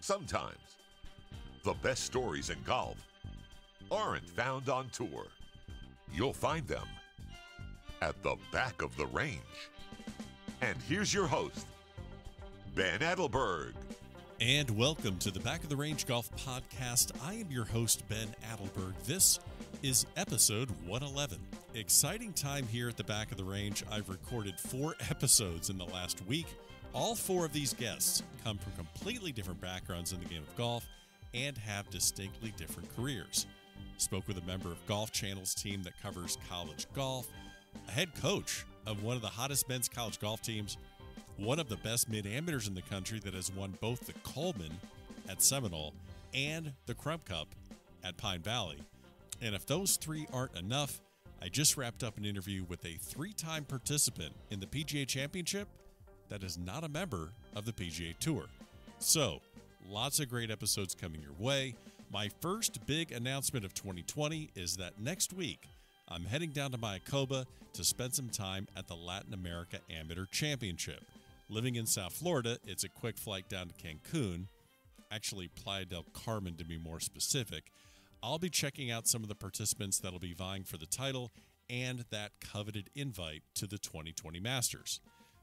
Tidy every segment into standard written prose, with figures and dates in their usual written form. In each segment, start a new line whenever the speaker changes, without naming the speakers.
Sometimes the best stories in golf aren't found on tour. You'll find them at the back of the range. And here's your host, Ben Adelberg.
And welcome to the Back of the Range Golf Podcast. I am your host, Ben Adelberg. This is episode 111. Exciting time here at the Back of the Range. I've recorded 4 episodes in the last week. All 4 of these guests come from completely different backgrounds in the game of golf and have distinctly different careers. Spoke with a member of Golf Channel's team that covers college golf, a head coach of one of the hottest men's college golf teams, one of the best mid-amateurs in the country that has won both the Coleman at Seminole and the Crump Cup at Pine Valley. And if those 3 aren't enough, I just wrapped up an interview with a 3-time participant in the PGA Championship that is not a member of the PGA Tour. So, lots of great episodes coming your way. My first big announcement of 2020 is that next week, I'm heading down to Mayakoba to spend some time at the Latin America Amateur Championship. Living in South Florida, it's a quick flight down to Cancun, actually Playa del Carmen to be more specific. I'll be checking out some of the participants that'll be vying for the title and that coveted invite to the 2020 Masters.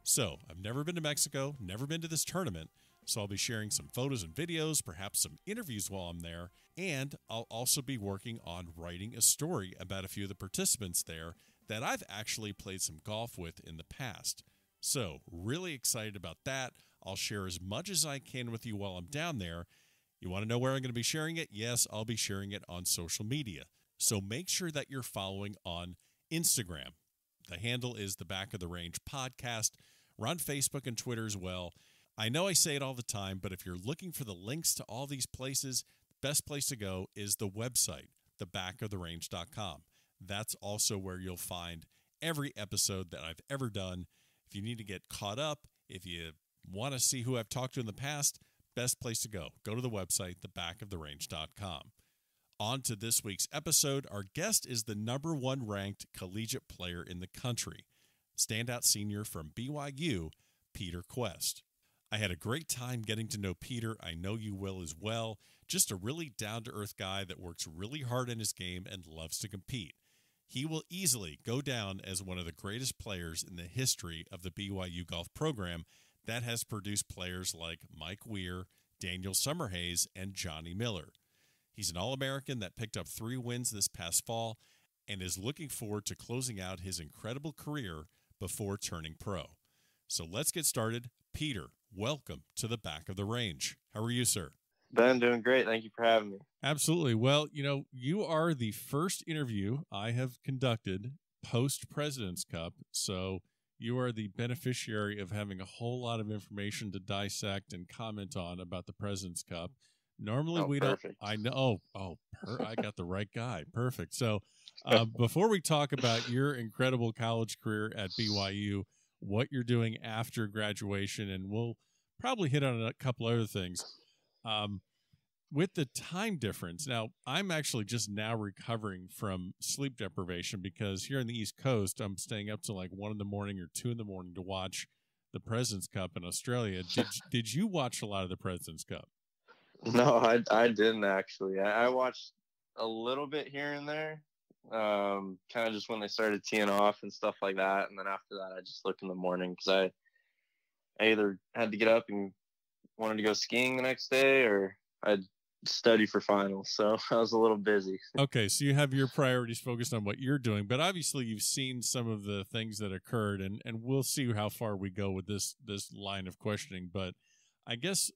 So, I've never been to Mexico, never been to this tournament, so I'll be sharing some photos and videos, perhaps some interviews while I'm there, and I'll also be working on writing a story about a few of the participants there that I've actually played some golf with in the past. So, really excited about that. I'll share as much as I can with you while I'm down there. You want to know where I'm going to be sharing it? Yes, I'll be sharing it on social media. So make sure that you're following on Instagram. The handle is the Back of the Range Podcast. We're on Facebook and Twitter as well. I know I say it all the time, but if you're looking for the links to all these places, the best place to go is the website, thebackoftherange.com. That's also where you'll find every episode that I've ever done. If you need to get caught up, if you want to see who I've talked to in the past, best place to go. Go to the website, thebackoftherange.com. On to this week's episode. Our guest is the #1 ranked collegiate player in the country, standout senior from BYU, Peter Kuest. I had a great time getting to know Peter. I know you will as well. Just a really down-to-earth guy that works really hard in his game and loves to compete. He will easily go down as one of the greatest players in the history of the BYU Golf Program that has produced players like Mike Weir, Daniel Summerhays, and Johnny Miller. He's an All-American that picked up 3 wins this past fall and is looking forward to closing out his incredible career before turning pro. So let's get started. Peter, welcome to the Back of the Range. How are you, sir?
Ben, doing great. Thank you for having me.
Absolutely. Well, you are the first interview I have conducted post-President's Cup, so you are the beneficiary of having a whole lot of information to dissect and comment on about the President's Cup. Normally, we
perfect.
don't. I know. I got the right guy. Perfect. So, before we talk about your incredible college career at BYU, what you're doing after graduation, and we'll probably hit on a couple other things. With the time difference, now I'm actually just now recovering from sleep deprivation because here on the East Coast, I'm staying up till like 1 in the morning or 2 in the morning to watch the President's Cup in Australia. Did you watch a lot of the President's Cup?
No, I didn't actually. I watched a little bit here and there, kind of just when they started teeing off and stuff like that. And then after that, I just looked in the morning because I either had to get up and wanted to go skiing the next day or I'd study for finals. So I was a little busy.
Okay, so you have your priorities focused on what you're doing, but obviously you've seen some of the things that occurred, and we'll see how far we go with this line of questioning. But I guess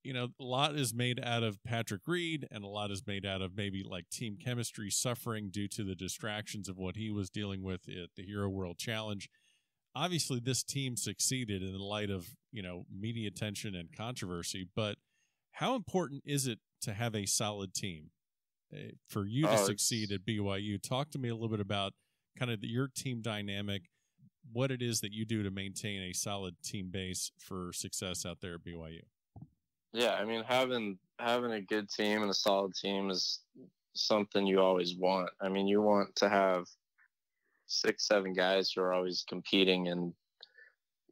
a lot is made out of Patrick Reed, and a lot is made out of maybe like team chemistry suffering due to the distractions of what he was dealing with at the Hero World Challenge. Obviously, this team succeeded in the light of, media attention and controversy, but how important is it to have a solid team for you to succeed at BYU? Talk to me a little bit about kind of your team dynamic, what it is that you do to maintain a solid team base for success out there at BYU.
Yeah, I mean, having a good team and a solid team is something you always want. I mean, you want to have 6, 7 guys who are always competing and,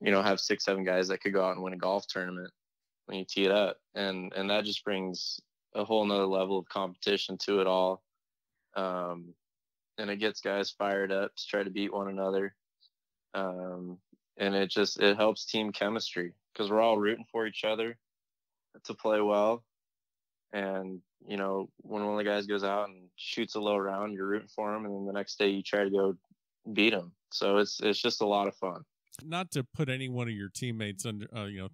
have 6, 7 guys that could go out and win a golf tournament. when you tee it up, and that just brings a whole nother level of competition to it all. And it gets guys fired up to try to beat one another. And it helps team chemistry because we're all rooting for each other to play well. And, you know, when one of the guys goes out and shoots a low round, you're rooting for him. And then the next day you try to go beat him. So it's just a lot of fun.
Not to put any one of your teammates under,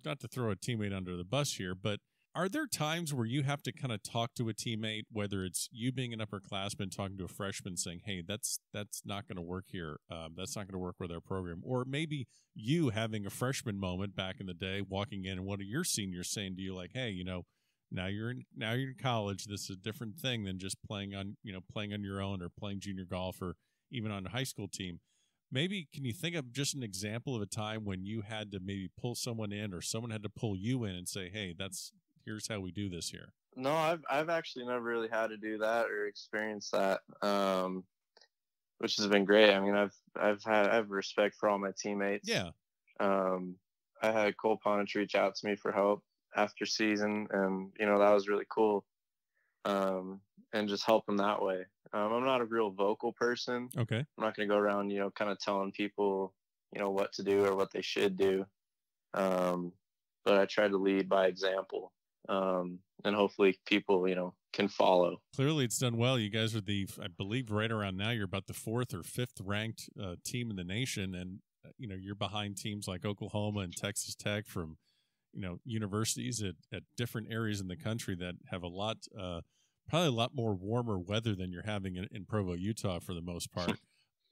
not to throw a teammate under the bus here, but are there times where you have to kind of talk to a teammate, whether it's you being an upperclassman talking to a freshman saying, hey, that's not going to work here. That's not going to work with our program. Or maybe you having a freshman moment back in the day, walking in and one of your seniors saying to you like, hey, you know, now you're in college. This is a different thing than just playing on your own or playing junior golf or even on a high school team. Maybe can you think of just an example of a time when you had to maybe pull someone in or someone had to pull you in and say, hey, here's how we do this here?
No, I've actually never really had to do that or experience that, which has been great. I mean, I have respect for all my teammates.
Yeah.
I had Cole Ponich reach out to me for help after season, and you know that was really cool. And just help them that way. I'm not a real vocal person.
Okay. I'm
not going to go around, you know, kind of telling people, you know, what to do or what they should do. But I try to lead by example. And hopefully people, you know, can follow.
Clearly it's done well. You guys are I believe right around now, you're about the 4th or 5th ranked team in the nation. And, you know, you're behind teams like Oklahoma and Texas Tech from, you know, universities at different areas in the country that have probably a lot more warmer weather than you're having in Provo, Utah for the most part.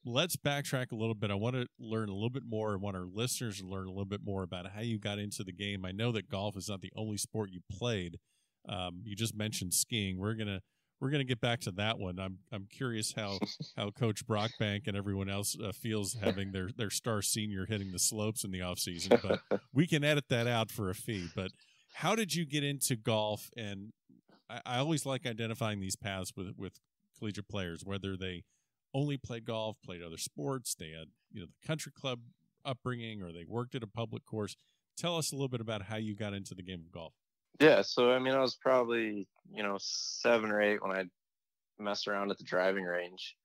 Let's backtrack a little bit. I want to learn a little bit more. I want our listeners to learn a little bit more about how you got into the game. I know that golf is not the only sport you played. You just mentioned skiing. We're gonna get back to that one. I'm curious how Coach Brockbank and everyone else feels having their star senior hitting the slopes in the off season. But we can edit that out for a fee. But how did you get into golf? And I always like identifying these paths with collegiate players, whether they only played golf, played other sports, they had, you know, the country club upbringing, or they worked at a public course. Tell us a little bit about how you got into the game of golf.
Yeah, so I mean, I was probably, you know, 7 or 8 when I'd mess around at the driving range.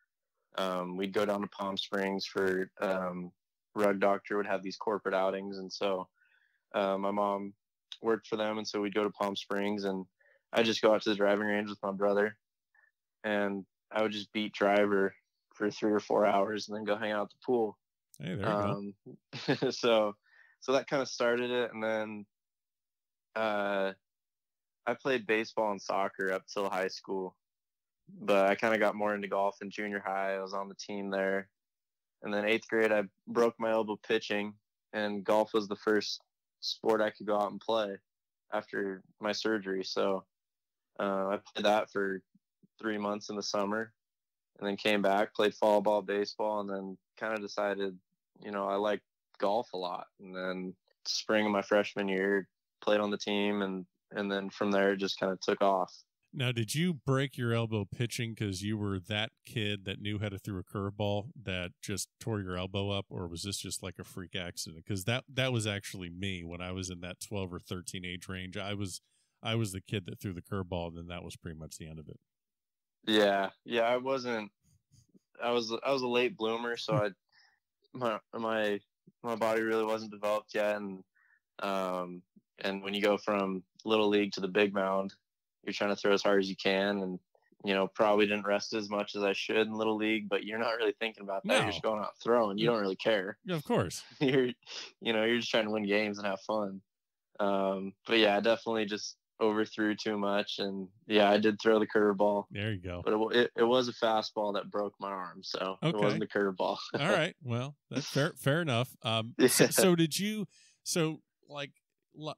We'd go down to Palm Springs for Rug Doctor would have these corporate outings, and so my mom worked for them, and so we'd go to Palm Springs, and I'd just go out to the driving range with my brother, and I would just beat driver for 3 or 4 hours and then go hang out at the pool.
Hey, there you
go. So that kind of started it. And then I played baseball and soccer up till high school, but I kind of got more into golf in junior high. I was on the team there. And then 8th grade, I broke my elbow pitching, and golf was the first sport I could go out and play after my surgery. So I played that for 3 months in the summer, and then came back, played fall ball, baseball, and then kind of decided, you know, I like golf a lot. And then spring of my freshman year, played on the team, and then from there it just kind of took off.
Now, did you break your elbow pitching because you were that kid that knew how to throw a curveball that just tore your elbow up, or was this just like a freak accident? Because that was actually me when I was in that 12 or 13 age range. I was the kid that threw the curveball, and then that was pretty much the end of it.
Yeah. I was a late bloomer, so my body really wasn't developed yet, and when you go from little league to the big mound, you're trying to throw as hard as you can, and you know, probably didn't rest as much as I should in little league, but you're not really thinking about that. No. You're just going out throwing. You don't really care.
Yeah, of course.
You're just trying to win games and have fun. But yeah, I definitely just overthrew too much, and yeah, I did throw the curveball.
There you go.
But it was a fastball that broke my arm, so okay. It wasn't a curveball.
All right, well, that's fair enough.
Yeah.
So like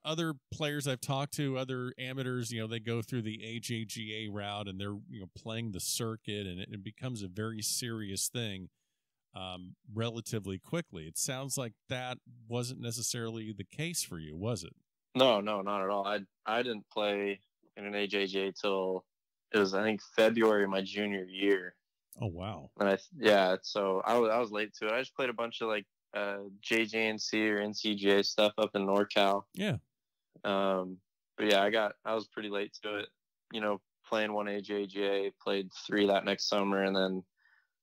other players I've talked to, other amateurs, you know, they go through the AJGA route and they're, you know, playing the circuit, and it becomes a very serious thing relatively quickly. It sounds like that wasn't necessarily the case for you, was it?
No, not at all. I didn't play in an AJGA till it was, I think, February of my junior year.
Oh wow!
And so I was late to it. I just played a bunch of like JJNC or NCGA stuff up in NorCal.
Yeah.
but yeah, I was pretty late to it, playing one AJGA, played 3 that next summer, and then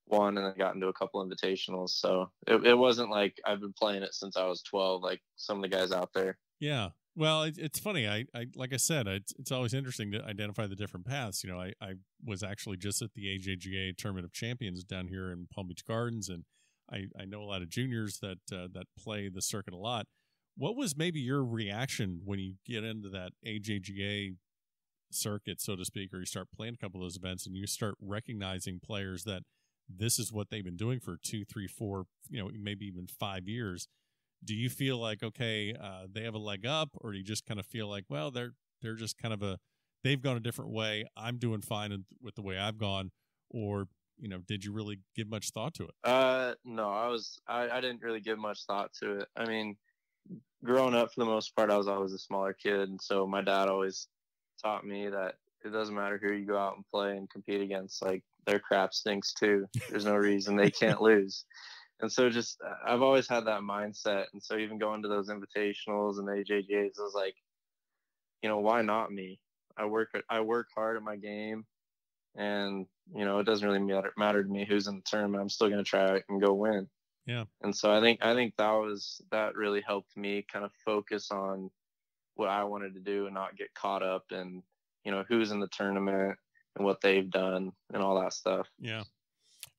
1, and then got into a couple invitationals. So it wasn't like I've been playing it since I was 12, like some of the guys out there.
Yeah. Well, it's funny. I like I said, it's always interesting to identify the different paths. I was actually just at the AJGA Tournament of Champions down here in Palm Beach Gardens, and I know a lot of juniors that play the circuit a lot. What was maybe your reaction when you get into that AJGA circuit, so to speak, or you start playing a couple of those events and you start recognizing players that this is what they've been doing for 2, 3, 4, maybe even 5 years? Do you feel like, okay, they have a leg up, or do you just kind of feel like, well, they're just kind of they've gone a different way, I'm doing fine with the way I've gone? Or, did you really give much thought to it?
No, I didn't really give much thought to it. I mean, growing up, for the most part, I was always a smaller kid. And so my dad always taught me that it doesn't matter who you go out and play and compete against, like, their crap stinks too. There's no reason they can't lose. And so I've always had that mindset. And so even going to those invitationals and AJJs, I was like, why not me? I work hard at my game, and, it doesn't really matter to me who's in the tournament. I'm still going to try and go win.
Yeah.
And so I think that really helped me kind of focus on what I wanted to do and not get caught up in, who's in the tournament and what they've done and all that stuff.
Yeah.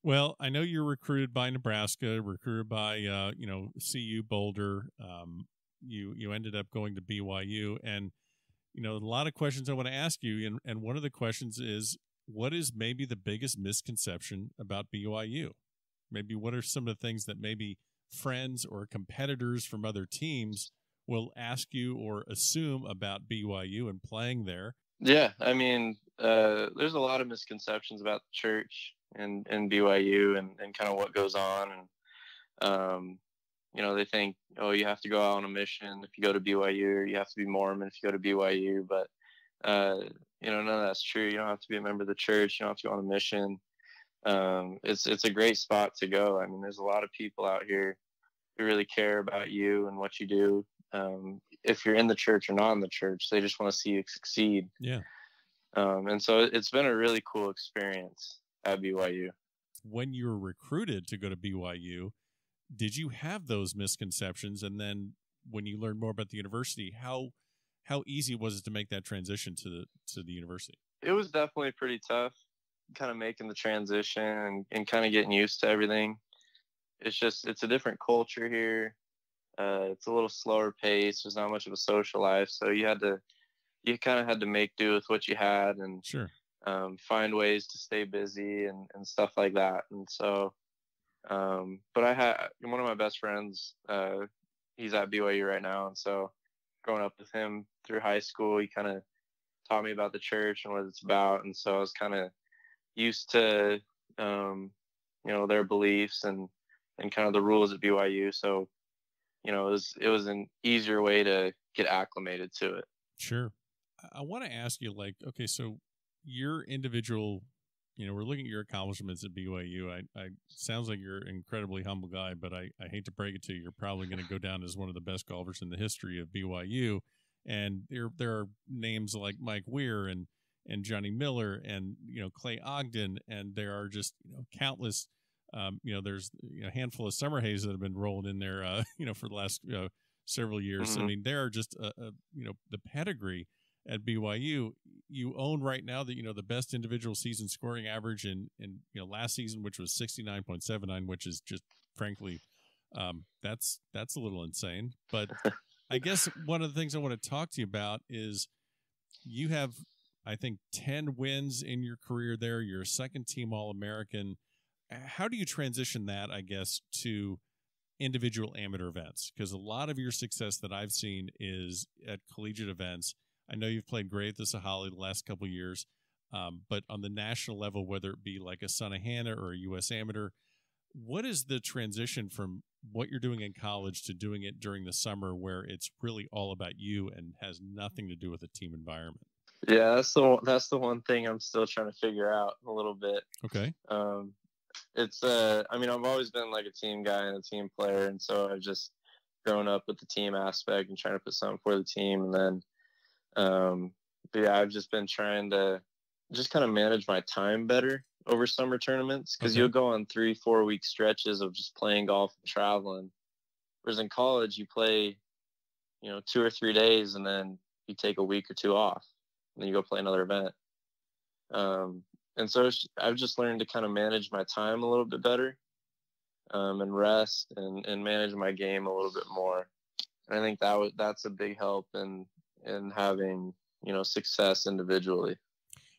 Well, I know you're recruited by Nebraska, recruited by, CU Boulder. You ended up going to BYU, and, a lot of questions I want to ask you. And one of the questions is, what is maybe the biggest misconception about BYU? Maybe what are some of the things that maybe friends or competitors from other teams will ask you or assume about BYU and playing there?
Yeah, I mean, there's a lot of misconceptions about the church and BYU and kind of what goes on. And, they think, oh, you have to go out on a mission if you go to BYU, or you have to be Mormon if you go to BYU. But, none of that's true. You don't have to be a member of the church. You don't have to go on a mission. It's a great spot to go. I mean, there's a lot of people out here who really care about you and what you do. If you're in the church or not in the church, they just want to see you succeed.
Yeah.
And so it's been a really cool experience at BYU.
When you were recruited to go to BYU, did you have those misconceptions? And then when you learned more about the university, how easy was it to make that transition to the university?
It was definitely pretty tough, kind of making the transition and kind of getting used to everything. It's a different culture here. It's a little slower pace. There's not much of a social life. So you kind of had to make do with what you had, and
sure,
find ways to stay busy and stuff like that. And so, but I had one of my best friends, he's at BYU right now. And so growing up with him through high school, he kind of taught me about the church and what it's about. And so I was kind of used to, their beliefs and kind of the rules at BYU. So, it was an easier way to get acclimated to it.
Sure. I want to ask you, like, okay, so your individual, we're looking at your accomplishments at BYU. I sounds like you're an incredibly humble guy, but I hate to break it to you. You're probably going to go down as one of the best golfers in the history of BYU. And there are names like Mike Weir and Johnny Miller and, Clay Ogden. And there are just, countless, there's a handful of Summerhays that have been rolled in there, for the last several years.
Mm-hmm.
I mean, there are just, the pedigree at BYU. You own right now the best individual season scoring average in last season, which was 69.79, which is just frankly, that's a little insane. But I guess one of the things I want to talk to you about is you have, I think, 10 wins in your career there. You're a second team All-American. How do you transition that, I guess, to individual amateur events? Because a lot of your success that I've seen is at collegiate events. I know you've played great at the Sahali the last couple of years, but on the national level, whether it be like a Son of Hannah or a U.S. Amateur, what is the transition from what you're doing in college to doing it during the summer, where it's really all about you and has nothing to do with a team environment?
Yeah, that's the one thing I'm still trying to figure out a little bit.
Okay.
It's I've always been like a team guy and a team player, and so I've just grown up with the team aspect and trying to put something for the team. And then But yeah, I've just been trying to just kind of manage my time better over summer tournaments, because you'll go on 3-4 week stretches of just playing golf and traveling. Whereas in college, you play, 2 or 3 days, and then you take a week or 2 off, and then you go play another event. And so I've just learned to kind of manage my time a little bit better, and rest and manage my game a little bit more. And I think that's a big help in having, success individually.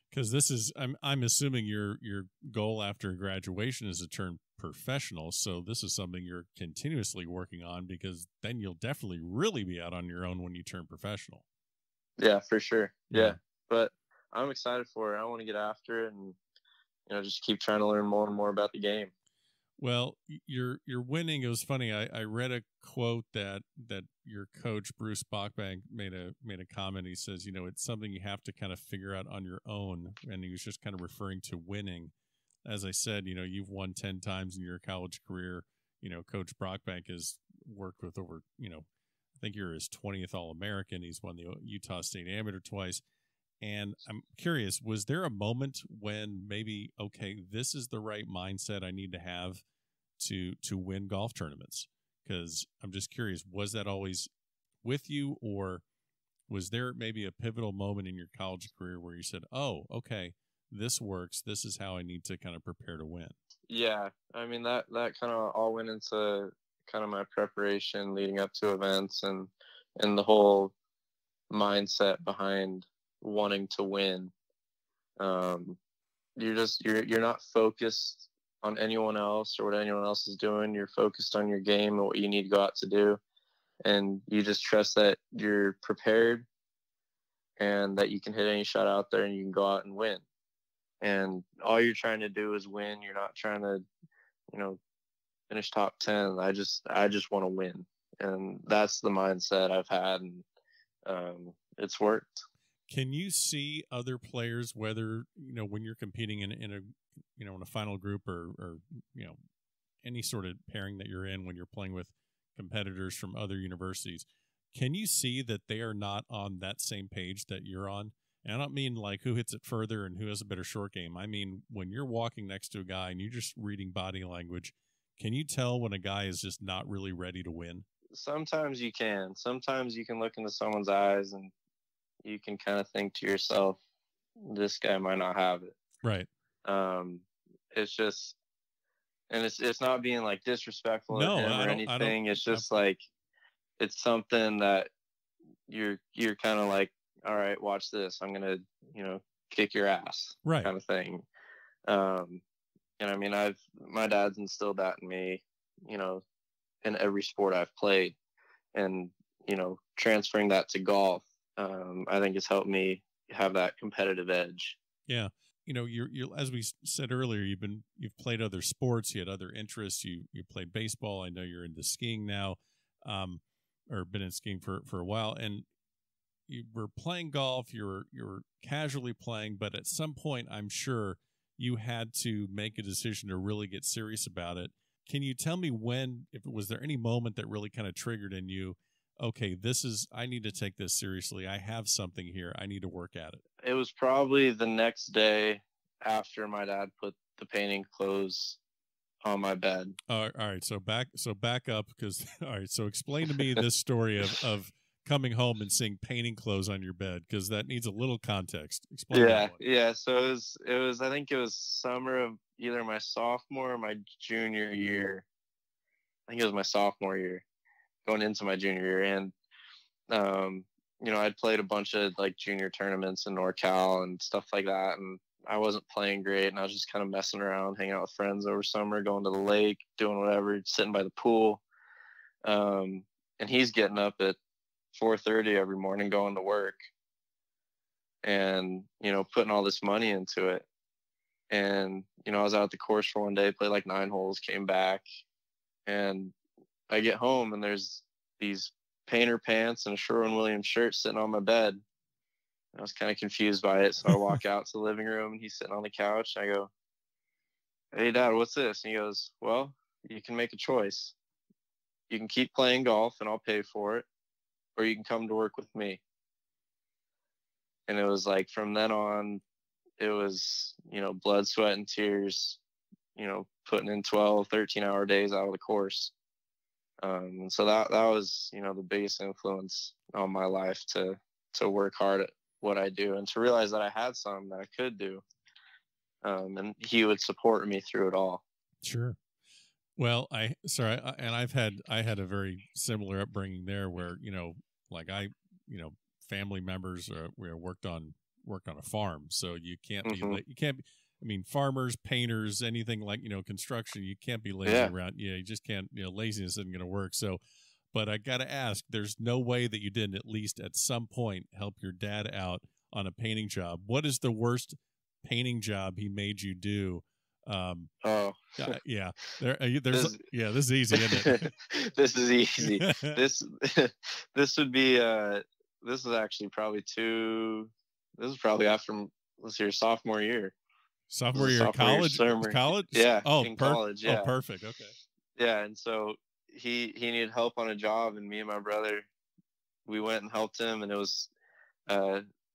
Because this is, I'm assuming your goal after graduation is to turn professional. So this is something you're continuously working on, because then you'll definitely really be out on your own when you turn professional.
Yeah, for sure. Yeah. But I'm excited for it. I want to get after it and, just keep trying to learn more and more about the game.
Well, you're winning. It was funny. I read a quote that your coach Bruce Bachbank made a comment. He says, it's something you have to kind of figure out on your own, and he was just kind of referring to winning. As I said, you've won 10 times in your college career. Coach Bachbank has worked with over, I think you're his 20th All-American. He's won the Utah State Amateur twice. And I'm curious, was there a moment when maybe, okay, this is the right mindset I need to have to win golf tournaments? Because I'm just curious, was that always with you, or was there maybe a pivotal moment in your college career where you said, oh, okay, this works. This is how I need to kind of prepare to win?
Yeah. I mean, that kind of all went into kind of my preparation leading up to events, and the whole mindset behind wanting to win. You're not focused on anyone else or what anyone else is doing. You're focused on your game and what you need to go out to do, and you just trust that you're prepared and that you can hit any shot out there and you can go out and win. And all you're trying to do is win. You're not trying to, finish top 10. I just want to win, and that's the mindset I've had, and it's worked.
Can you see other players, whether, when you're competing in a final group or any sort of pairing that you're in when you're playing with competitors from other universities, can you see that they are not on that same page that you're on? And I don't mean like who hits it further and who has a better short game. I mean, when you're walking next to a guy and you're just reading body language, can you tell when a guy is just not really ready to win?
Sometimes you can. Sometimes you can look into someone's eyes and you can kind of think to yourself, this guy might not have it.
Right.
It's just, and it's not being like disrespectful
to
him or anything. It's just like, it's something that you're kind of like, all right, watch this. I'm going to, kick your ass.
Right.
Kind of thing. And I mean, my dad's instilled that in me, in every sport I've played, and, transferring that to golf, I think has helped me have that competitive edge.
Yeah. You're as we said earlier, you've played other sports, you had other interests. You played baseball. I know you're into skiing now, or been in skiing for a while, and you were playing golf. You're casually playing, but at some point, I'm sure you had to make a decision to really get serious about it. Can you tell me was there any moment that really kind of triggered in you, okay, I need to take this seriously. I have something here. I need to work at it.
It was probably the next day after my dad put the painting clothes on my bed.
All right. So back up, because, all right. So explain to me this story of coming home and seeing painting clothes on your bed, because that needs a little context. Explain.
Yeah. So it was, I think it was summer of either my sophomore or my junior year. I think it was my sophomore year, going into my junior year. And, I'd played a bunch of like junior tournaments in NorCal and stuff like that. And I wasn't playing great. And I was just kind of messing around, hanging out with friends over summer, going to the lake, doing whatever, sitting by the pool. And he's getting up at 4:30 every morning, going to work, and, putting all this money into it. And, I was out at the course for one day, played like 9 holes, came back, and I get home and there's these painter pants and a Sherwin-Williams shirt sitting on my bed. I was kind of confused by it. So I walk out to the living room and he's sitting on the couch. I go, "Hey, Dad, what's this?" And he goes, "Well, you can make a choice. You can keep playing golf and I'll pay for it, or you can come to work with me." And it was like, from then on, it was, blood, sweat, and tears, putting in 12, 13-hour days out of the course. And so that was, the biggest influence on my life to work hard at what I do, and to realize that I had something that I could do. And he would support me through it all.
Sure. Well, I had a very similar upbringing there, where, family members worked on a farm. So you can't be, farmers, painters, anything like, construction, you can't be lazy around. Yeah. You just can't, laziness isn't going to work. So, but I got to ask, there's no way that you didn't at least at some point help your dad out on a painting job. What is the worst painting job he made you do? Yeah. This is easy, isn't it?
This is easy. This would be, this is actually probably this is probably after, sophomore year.
Sophomore year of college? College?
Yeah.
In
college. Yeah.
Oh, perfect. Okay.
Yeah. And so he needed help on a job, and me and my brother, we went and helped him, and it was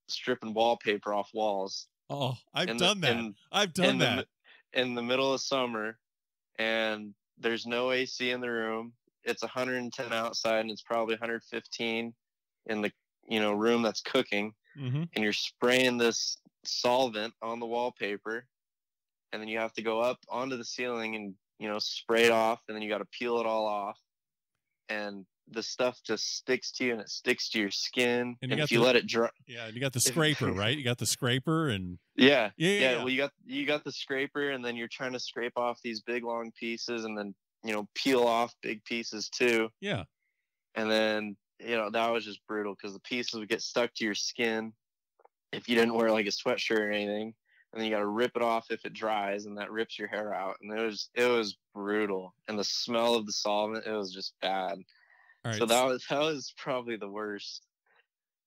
stripping wallpaper off walls.
Oh, I've done that.
In the middle of summer, and there's no AC in the room. It's 110 outside, and it's probably 115 in the room that's cooking.
Mm-hmm.
And you're spraying this solvent on the wallpaper, and then you have to go up onto the ceiling and spray it off, and then you got to peel it all off, and the stuff just sticks to you, and it sticks to your skin. And if you let it dry,
and you got the scraper, right? You got the scraper, and
yeah. Well, you got the scraper, and then you're trying to scrape off these big long pieces, and then peel off big pieces too.
Yeah.
And then that was just brutal, because the pieces would get stuck to your skin if you didn't wear like a sweatshirt or anything, and then you got to rip it off if it dries, and that rips your hair out. And it was brutal, and the smell of the solvent, it was just bad. All right, so that was probably the worst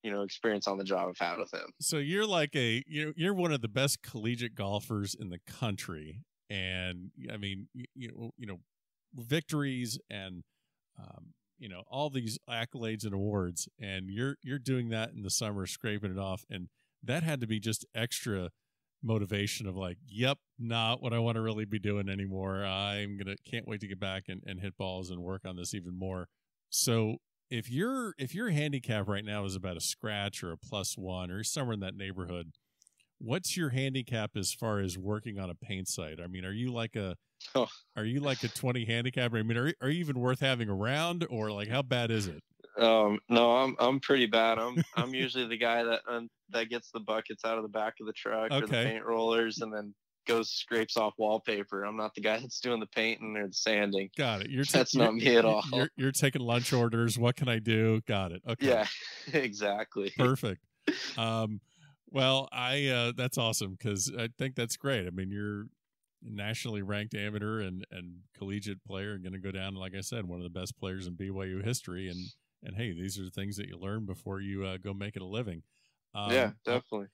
experience on the job I've had with him.
So you're like you're one of the best collegiate golfers in the country, and I mean victories and all these accolades and awards, and you're doing that in the summer, scraping it off, and that had to be just extra motivation of like, yep, not what I want to really be doing anymore. Can't wait to get back and hit balls and work on this even more. So if your handicap right now is about a scratch or a +1 or somewhere in that neighborhood, what's your handicap as far as working on a paint site? I mean, are you like a 20 handicap? I mean, are you even worth having around, or like how bad is it?
No, I'm pretty bad. I'm usually the guy that gets the buckets out of the back of the truck, or the paint rollers, and then scrapes off wallpaper. I'm not the guy that's doing the painting or the sanding.
Got it.
That's not me at all.
You're taking lunch orders. What can I do? Got it. Okay.
Yeah, exactly.
Perfect. Well, that's awesome, because I think that's great. I mean, you're nationally ranked amateur and collegiate player, and going to go down, like I said, one of the best players in BYU history. And hey, these are the things that you learn before you go make it a living.
Yeah, definitely.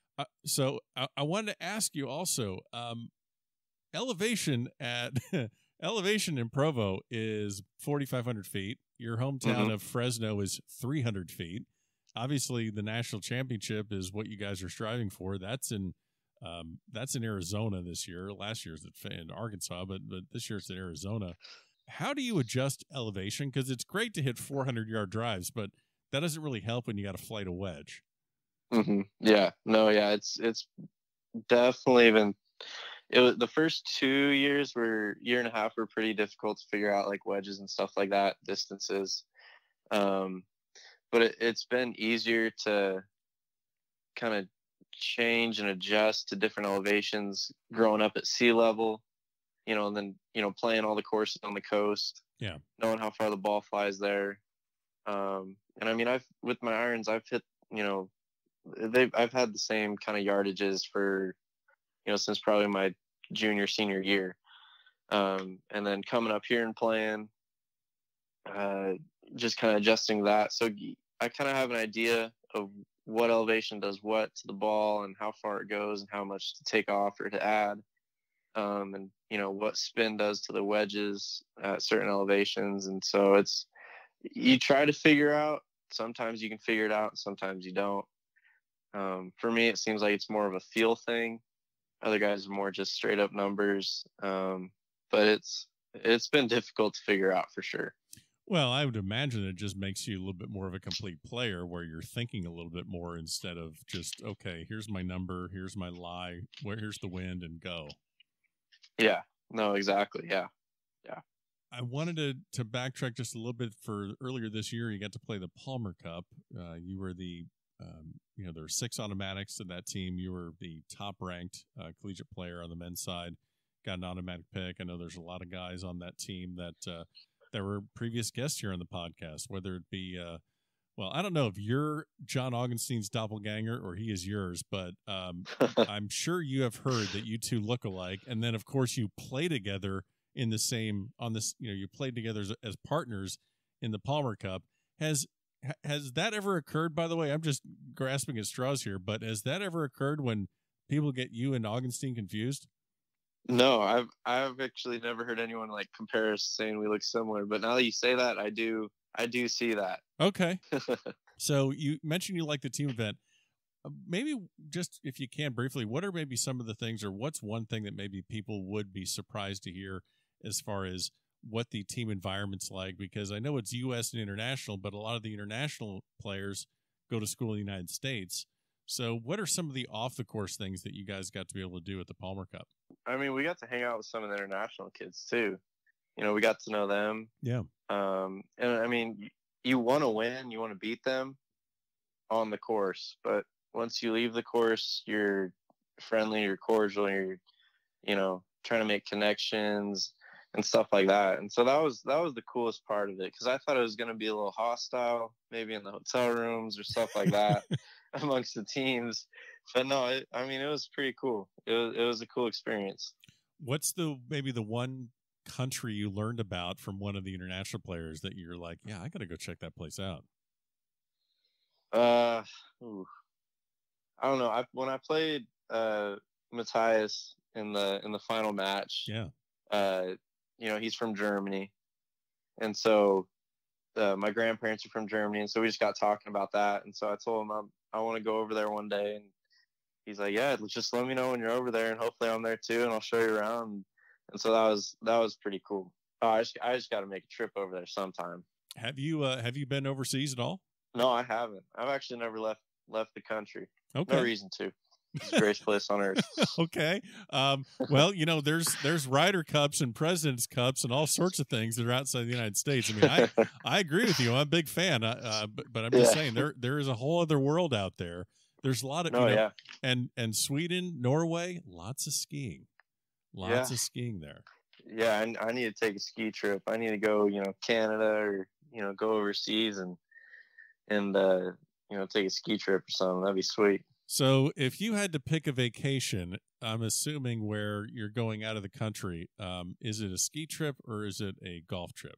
So I wanted to ask you also, elevation in Provo is 4,500 feet. Your hometown of Fresno is 300 feet. Obviously, the national championship is what you guys are striving for. That's in Arizona this year. Last year's in Arkansas, but this year it's in Arizona. How do you adjust elevation? Because it's great to hit 400-yard drives, but that doesn't really help when you got to flight a wedge.
Mm-hmm. Yeah, no, yeah, it's definitely been. It was the first 2 years, year and a half, were pretty difficult to figure out, like wedges and stuff like that, distances. But it's been easier to kind of change and adjust to different elevations growing up at sea level, and then playing all the courses on the coast.
Yeah,
knowing how far the ball flies there. And I mean, with my irons, I've hit, I've had the same kind of yardages for, since probably my senior year. And then coming up here and playing, just kind of adjusting that. So I kind of have an idea of what elevation does what to the ball, and how far it goes, and how much to take off or to add. And what spin does to the wedges at certain elevations. And so you try to figure out. Sometimes you can figure it out, sometimes you don't. For me, it seems like it's more of a feel thing. Other guys are more just straight up numbers. But it's been difficult to figure out for sure.
Well, I would imagine it just makes you a little bit more of a complete player where you're thinking a little bit more instead of just, okay, here's my number, here's my lie, here's the wind, and go.
Yeah, no, exactly. Yeah.
I wanted to backtrack just a little bit for earlier this year. You got to play the BallMarker Cup. You were there were 6 automatics to that team. You were the top ranked collegiate player on the men's side. Got an automatic pick. I know there's a lot of guys on that team that were previous guests here on the podcast, whether it be, I don't know if you're John Augenstein's doppelganger or he is yours, but I'm sure you have heard that you two look alike. And then, of course, you play together in the same, you played together as partners in the BallMarker Cup. Has that ever occurred, by the way? I'm just grasping at straws here, but has that ever occurred when people get you and Augenstein confused?
No, I've actually never heard anyone like compare us saying we look similar, but now that you say that, I do see that.
Okay. So you mentioned you like the team event. Maybe just if you can briefly, what are maybe some of the things, or what's one thing that maybe people would be surprised to hear as far as what the team environment's like? Because I know it's U.S. and international, but a lot of the international players go to school in the United States. So what are some of the off-the-course things that you guys got to be able to do at the BallMarker Cup?
I mean, we got to hang out with some of the international kids, too. We got to know them.
Yeah.
And, I mean, you want to win. You want to beat them on the course. But once you leave the course, you're friendly, you're cordial, you're, trying to make connections and stuff like that. And so that was the coolest part of it, because I thought it was going to be a little hostile, maybe in the hotel rooms or stuff like that. Amongst the teams, but no, it was pretty cool. It was a cool experience.
What's maybe the one country you learned about from one of the international players that you're like, yeah, I got to go check that place out?
I don't know. When I played Matthias in the final match,
yeah,
he's from Germany, and so my grandparents are from Germany, and so we just got talking about that. And so I told him I want to go over there one day, and he's like, yeah, just let me know when you're over there, and hopefully I'm there too, and I'll show you around. And so that was pretty cool. I just got to make a trip over there sometime.
Have you been overseas at all?
No, I haven't. I've actually never left the country.
Okay.
No reason to. It's the greatest place on earth.
Okay. Well, there's Ryder Cups and President's Cups and all sorts of things that are outside the United States. I mean, I agree with you. I'm a big fan. But I'm just saying there is a whole other world out there. There's a lot of and Sweden, Norway, lots of skiing. Lots of skiing there.
Yeah, I need to take a ski trip. I need to go, Canada or go overseas and take a ski trip or something. That'd be sweet.
So if you had to pick a vacation, I'm assuming where you're going out of the country, is it a ski trip or is it a golf trip?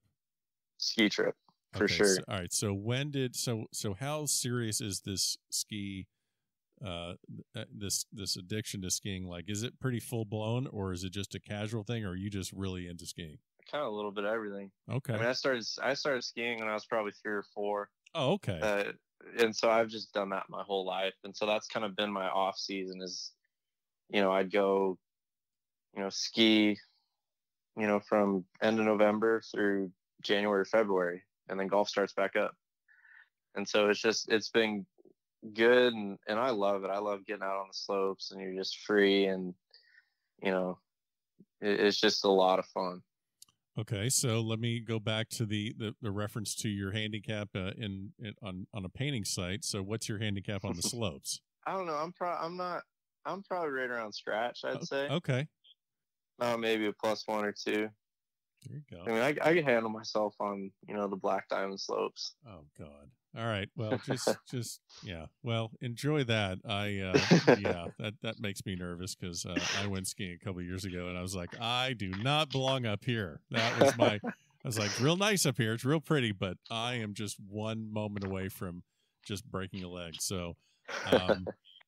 Ski trip, for sure.
All right. So how serious is this ski, this addiction to skiing? Like, is it pretty full blown, or is it just a casual thing, or are you just really into skiing?
Kind of a little bit of everything.
Okay.
I mean, I started skiing when I was probably 3 or 4.
Oh, okay.
And so I've just done that my whole life. And so that's kind of been my off season is, I'd go, ski, from end of November through January, February, and then golf starts back up. And so it's been good. And I love it. I love getting out on the slopes and you're just free. And, it's just a lot of fun.
Okay, so let me go back to the reference to your handicap on a painting site. So what's your handicap on the slopes?
I don't know. I'm probably right around scratch, I'd say.
Okay.
Maybe a +1 or 2.
There you go.
I mean, I can handle myself on, the Black Diamond slopes.
Oh God. All right. Well, just yeah. Well, enjoy that. That makes me nervous because I went skiing a couple of years ago and I was like, I do not belong up here. That was I was like, real nice up here. It's real pretty, but I am just one moment away from just breaking a leg. So I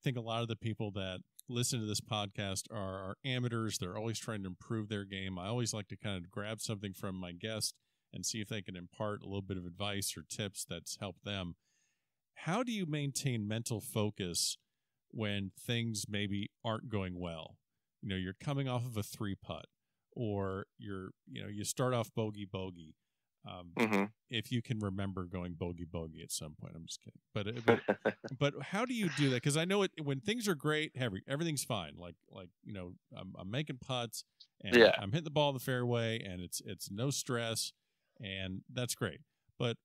think a lot of the people that listen to this podcast are amateurs. They're always trying to improve their game. I always like to kind of grab something from my guest and see if they can impart a little bit of advice or tips that's helped them. How do you maintain mental focus when things maybe aren't going well? You know, you're coming off of a 3-putt, or you start off bogey. If you can remember going bogey at some point, I'm just kidding. But how do you do that? Because I know when things are great, everything's fine. Like I'm making putts and I'm hitting the ball in the fairway, and it's no stress, and that's great. But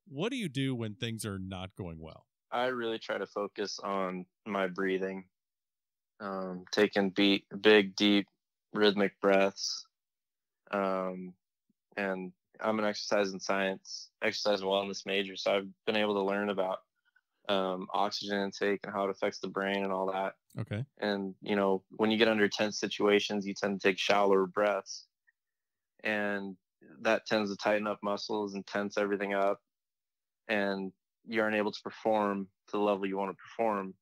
what do you do when things are not going well?
I really try to focus on my breathing, taking big, deep, rhythmic breaths. And I'm an exercise and wellness major, so I've been able to learn about oxygen intake and how it affects the brain and all that.
Okay.
And, when you get under tense situations, you tend to take shallower breaths, and that tends to tighten up muscles and tense everything up, and you aren't able to perform to the level you want to perform.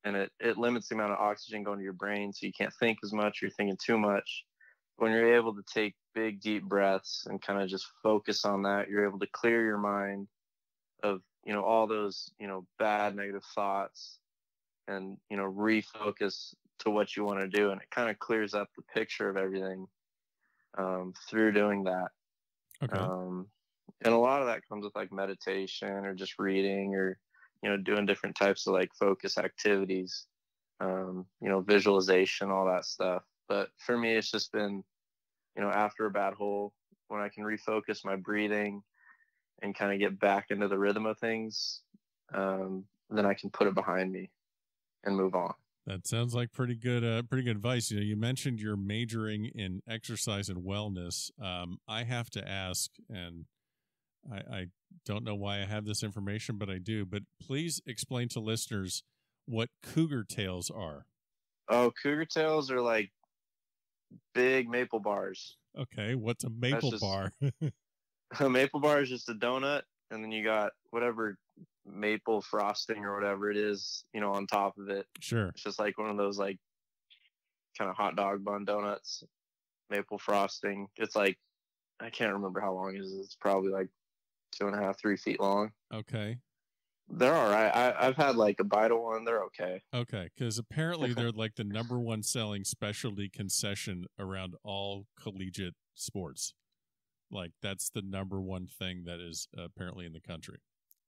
And it limits the amount of oxygen going to your brain, so you can't think as much. You're thinking too much. When you're able to take big, deep breaths and kind of just focus on that, you're able to clear your mind of, all those, bad negative thoughts, and, refocus to what you want to do. And it kind of clears up the picture of everything through doing that.
Okay.
And a lot of that comes with like meditation or just reading, or, doing different types of like focus activities, visualization, all that stuff. But for me, it's just been, after a bad hole, when I can refocus my breathing and kind of get back into the rhythm of things, then I can put it behind me and move on.
That sounds like pretty good advice. You mentioned you're majoring in exercise and wellness. I have to ask, and I don't know why I have this information, but I do. But please explain to listeners what cougar tails are.
Oh, cougar tails are like big maple bars.
Okay, what's a maple bar?
A maple bar is just a donut, and then you got whatever maple frosting or whatever it is, on top of it.
Sure.
It's just like one of those like kind of hot dog bun donuts, maple frosting. It's like, I can't remember how long it is. It's probably like 2.5, 3 feet long.
Okay.
They're all right. I've had like a bite of one. They're okay.
Okay, because apparently they're like the number one selling specialty concession around all collegiate sports. Like that's the number one thing that is apparently in the country.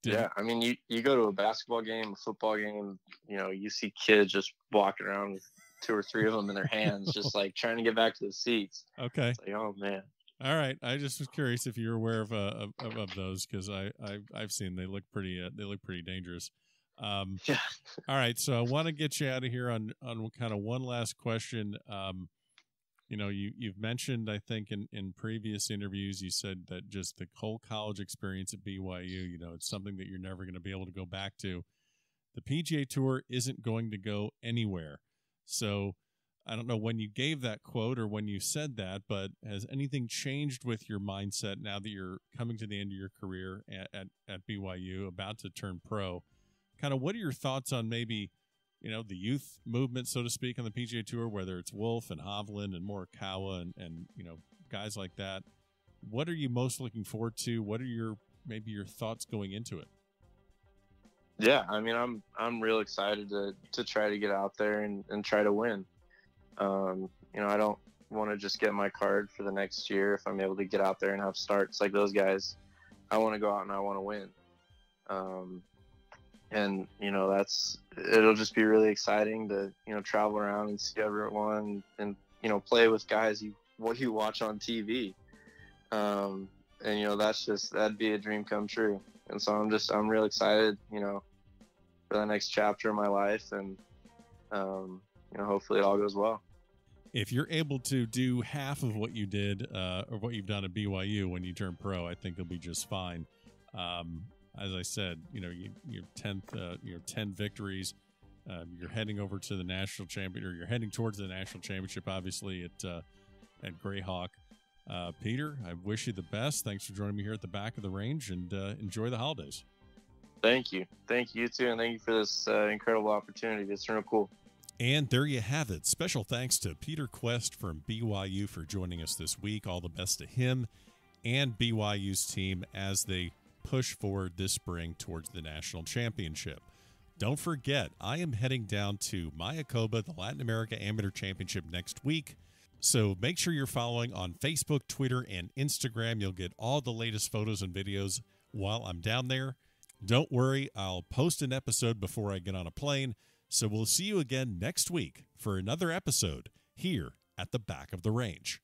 Yeah, I mean, you go to a basketball game, a football game, you see kids just walking around with 2 or 3 of them in their hands, just like trying to get back to the seats.
Okay.
It's like, oh man.
All right, I just was curious if you're aware of those, because I've seen they look pretty dangerous.
Yeah.
All right, so I want to get you out of here on kind of one last question. You've mentioned, I think in previous interviews, you said that just the whole college experience at BYU, it's something that you're never going to be able to go back to. The PGA Tour isn't going to go anywhere. So I don't know when you gave that quote or when you said that, but has anything changed with your mindset now that you're coming to the end of your career at BYU, about to turn pro? Kind of what are your thoughts on maybe, the youth movement, so to speak, on the PGA Tour, whether it's Wolf and Hovland and Morikawa and guys like that? What are you most looking forward to? What are your thoughts going into it?
Yeah, I mean, I'm real excited to try to get out there and try to win. I don't want to just get my card for the next year if I'm able to get out there and have starts like those guys. I want to go out and I want to win. And it'll just be really exciting to, travel around and see everyone and, play with guys you watch on TV. And, that'd be a dream come true. And so I'm real excited, for the next chapter of my life, and, hopefully it all goes well.
If you're able to do half of what you did or what you've done at BYU when you turn pro, I think you'll be just fine. As I said, your 10 victories. You're heading over to the national champion, or you're heading towards the national championship, obviously at Greyhawk. Peter, I wish you the best. Thanks for joining me here at the back of the range, and enjoy the holidays.
Thank you. Thank you too, and thank you for this incredible opportunity. It's real cool.
And there you have it. Special thanks to Peter Kuest from BYU for joining us this week. All the best to him and BYU's team as they push forward this spring towards the national championship. don't forget, I am heading down to Mayakoba, the Latin America Amateur Championship, next week. So make sure you're following on Facebook, Twitter, and Instagram. You'll get all the latest photos and videos while I'm down there. Don't worry, I'll post an episode before I get on a plane. So we'll see you again next week for another episode here at the Back of the Range.